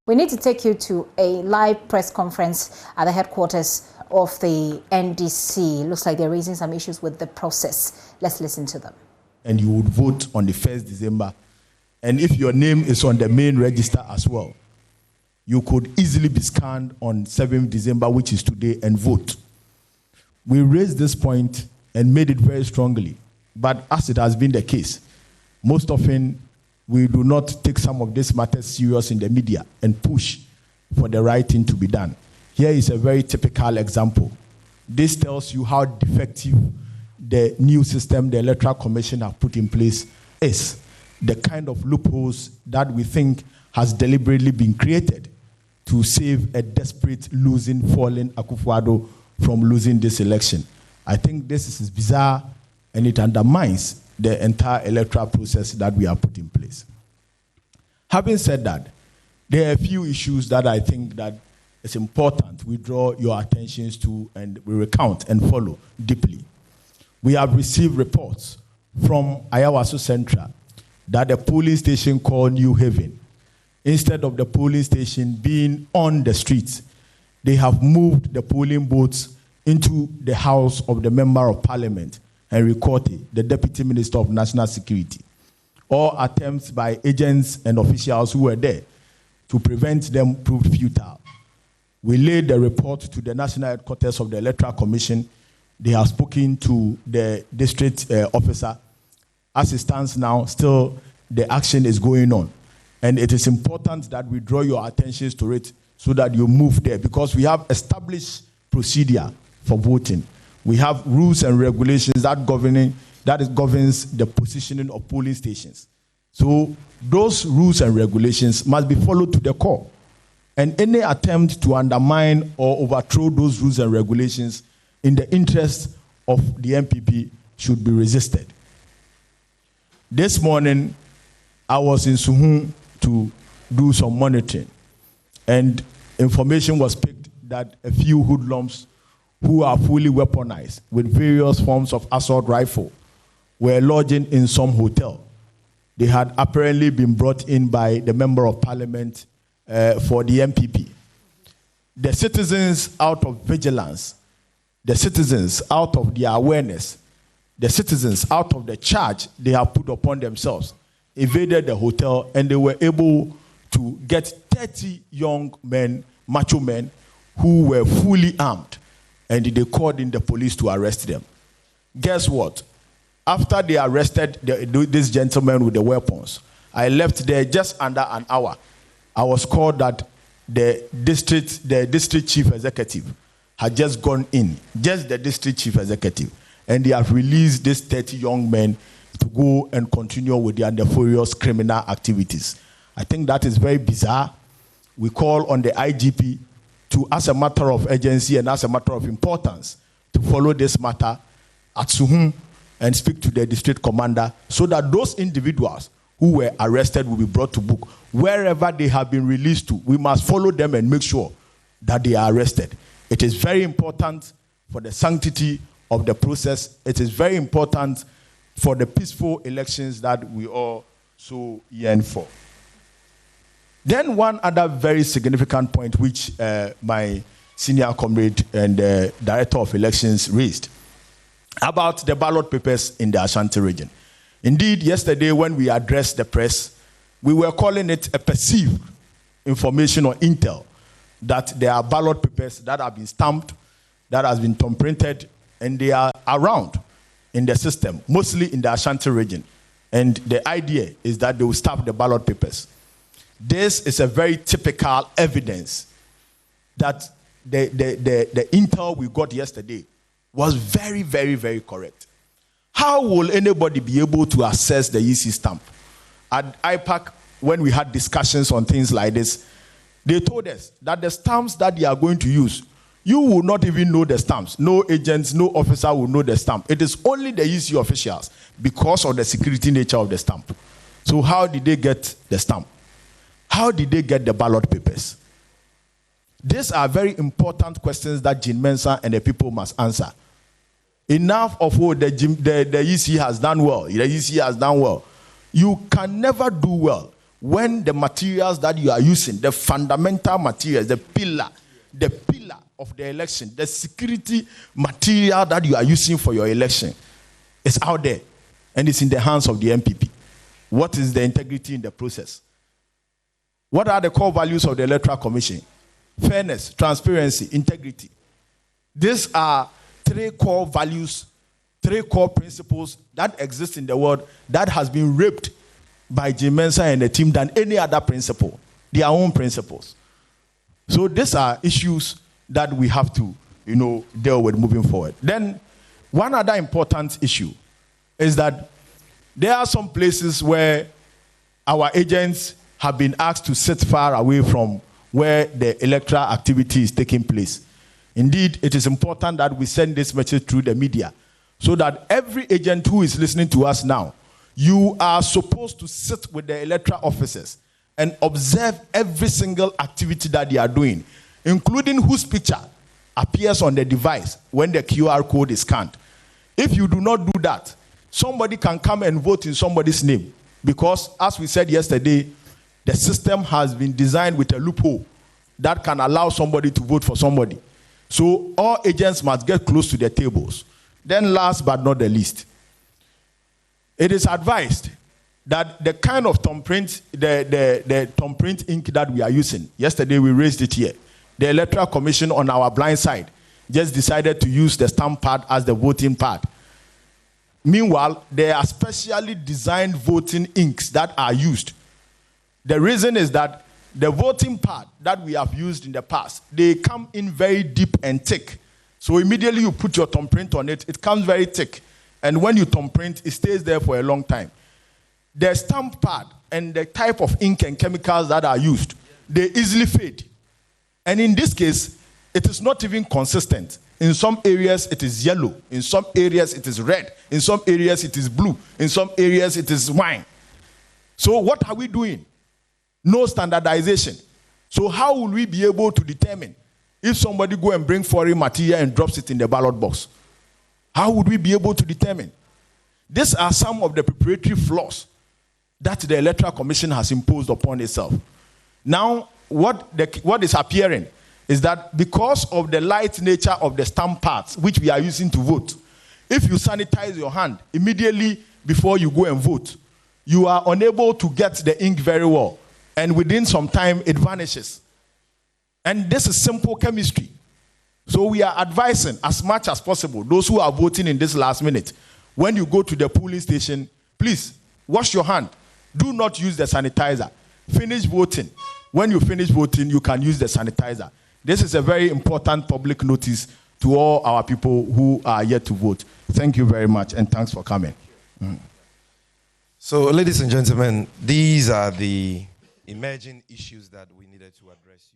We need to take you to a live press conference at the headquarters of the NDC. Looks like they're raising some issues with the process. Let's listen to them. And you would vote on the 1st December. And if your name is on the main register as well, you could easily be scanned on 7th December, which is today, and vote. We raised this point and made it very strongly. But as it has been the case, most often we do not take some of these matters serious in the media and push for the right thing to be done. Here is a very typical example. This tells you how defective the new system the Electoral Commission have put in place is. The kind of loopholes that we think has deliberately been created to save a desperate fallen Akufo-Addo from losing this election. I think this is bizarre and it undermines the entire electoral process that we have put in place. Having said that, there are a few issues that I think that it's important we draw your attentions to and we recount and follow deeply. We have received reports from Ayawaso Central that the polling station called New Haven, instead of the polling station being on the streets, they have moved the polling booths into the house of the Member of Parliament, Henry Korte, the Deputy Minister of National Security. All attempts by agents and officials who were there to prevent them proved futile. We laid the report to the National Headquarters of the Electoral Commission. They have spoken to the district officer. As it stands now, still the action is going on. And it is important that we draw your attentions to it so that you move there, because we have established procedure for voting. We have rules and regulations that governs the positioning of polling stations. So those rules and regulations must be followed to the core. And any attempt to undermine or overthrow those rules and regulations in the interest of the MPP should be resisted. This morning, I was in Suhun to do some monitoring, and information was picked that a few hoodlums who are fully weaponized with various forms of assault rifle were lodging in some hotel. They had apparently been brought in by the Member of Parliament for the MPP. The citizens, out of vigilance, the citizens, out of their awareness, the citizens, out of the charge they have put upon themselves, invaded the hotel, and they were able to get 30 young men, macho men, who were fully armed, and they called in the police to arrest them. Guess what? After they arrested this gentleman with the weapons, I left there just under an hour. I was called that the district chief executive had just gone in, just the district chief executive, and they have released these 30 young men to go and continue with their nefarious criminal activities. I think that is very bizarre. We call on the IGP to, as a matter of urgency and as a matter of importance, to follow this matter at Suhun and speak to the district commander so that those individuals who were arrested will be brought to book. Wherever they have been released to, we must follow them and make sure that they are arrested. It is very important for the sanctity of the process. It is very important for the peaceful elections that we all so yearn for. Then one other very significant point which my senior comrade and director of elections raised about the ballot papers in the Ashanti region. Indeed, yesterday when we addressed the press, we were calling it a perceived information or intel that there are ballot papers that have been stamped, that has been thumb-printed, and they are around in the system, mostly in the Ashanti region. And the idea is that they will stamp the ballot papers. This is a very typical evidence that the intel we got yesterday was very, very, very correct. How will anybody be able to assess the EC stamp? At IPAC, when we had discussions on things like this, they told us that the stamps that they are going to use, you will not even know the stamps. No agents, no officer will know the stamp. It is only the EC officials because of the security nature of the stamp. So how did they get the stamp? How did they get the ballot papers? These are very important questions that Jean Mensah and the people must answer. Enough of what the EC has done well. The EC has done well. You can never do well when the materials that you are using, the fundamental materials, the pillar of the election, the security material that you are using for your election is out there and it's in the hands of the MPP. What is the integrity in the process? What are the core values of the Electoral Commission? Fairness, transparency, integrity. These are three core values, three core principles that exist in the world that has been raped by Jim Mensah and the team than any other principle, their own principles. So these are issues that we have to, deal with moving forward. Then one other important issue is that there are some places where our agents have been asked to sit far away from where the electoral activity is taking place. Indeed, it is important that we send this message through the media so that every agent who is listening to us now, you are supposed to sit with the electoral officers and observe every single activity that they are doing, including whose picture appears on the device when the QR code is scanned. If you do not do that, somebody can come and vote in somebody's name because, as we said yesterday, the system has been designed with a loophole that can allow somebody to vote for somebody. So all agents must get close to their tables. Then last but not the least, it is advised that the kind of thumbprint, the thumbprint ink that we are using, yesterday we raised it here. The Electoral Commission on our blind side just decided to use the stamp pad as the voting pad. Meanwhile, there are specially designed voting inks that are used. The reason is that the voting pad that we have used in the past, they come in very deep and thick. So immediately you put your thumbprint on it, it comes very thick. And when you thumbprint, it stays there for a long time. The stamp pad and the type of ink and chemicals that are used, they easily fade. And in this case, it is not even consistent. In some areas, it is yellow. In some areas, it is red. In some areas, it is blue. In some areas, it is wine. So what are we doing? No standardization. So how will we be able to determine if somebody go and bring foreign material and drops it in the ballot box? How would we be able to determine? These are some of the preparatory flaws that the Electoral Commission has imposed upon itself. Now, what is appearing is that because of the light nature of the stamp pads which we are using to vote, if you sanitize your hand immediately before you go and vote, you are unable to get the ink very well. And within some time, it vanishes. And this is simple chemistry. So we are advising as much as possible, those who are voting in this last minute, when you go to the polling station, please wash your hand. Do not use the sanitizer. Finish voting. When you finish voting, you can use the sanitizer. This is a very important public notice to all our people who are yet to vote. Thank you very much, and thanks for coming. So, ladies and gentlemen, these are the emerging issues that we needed to address.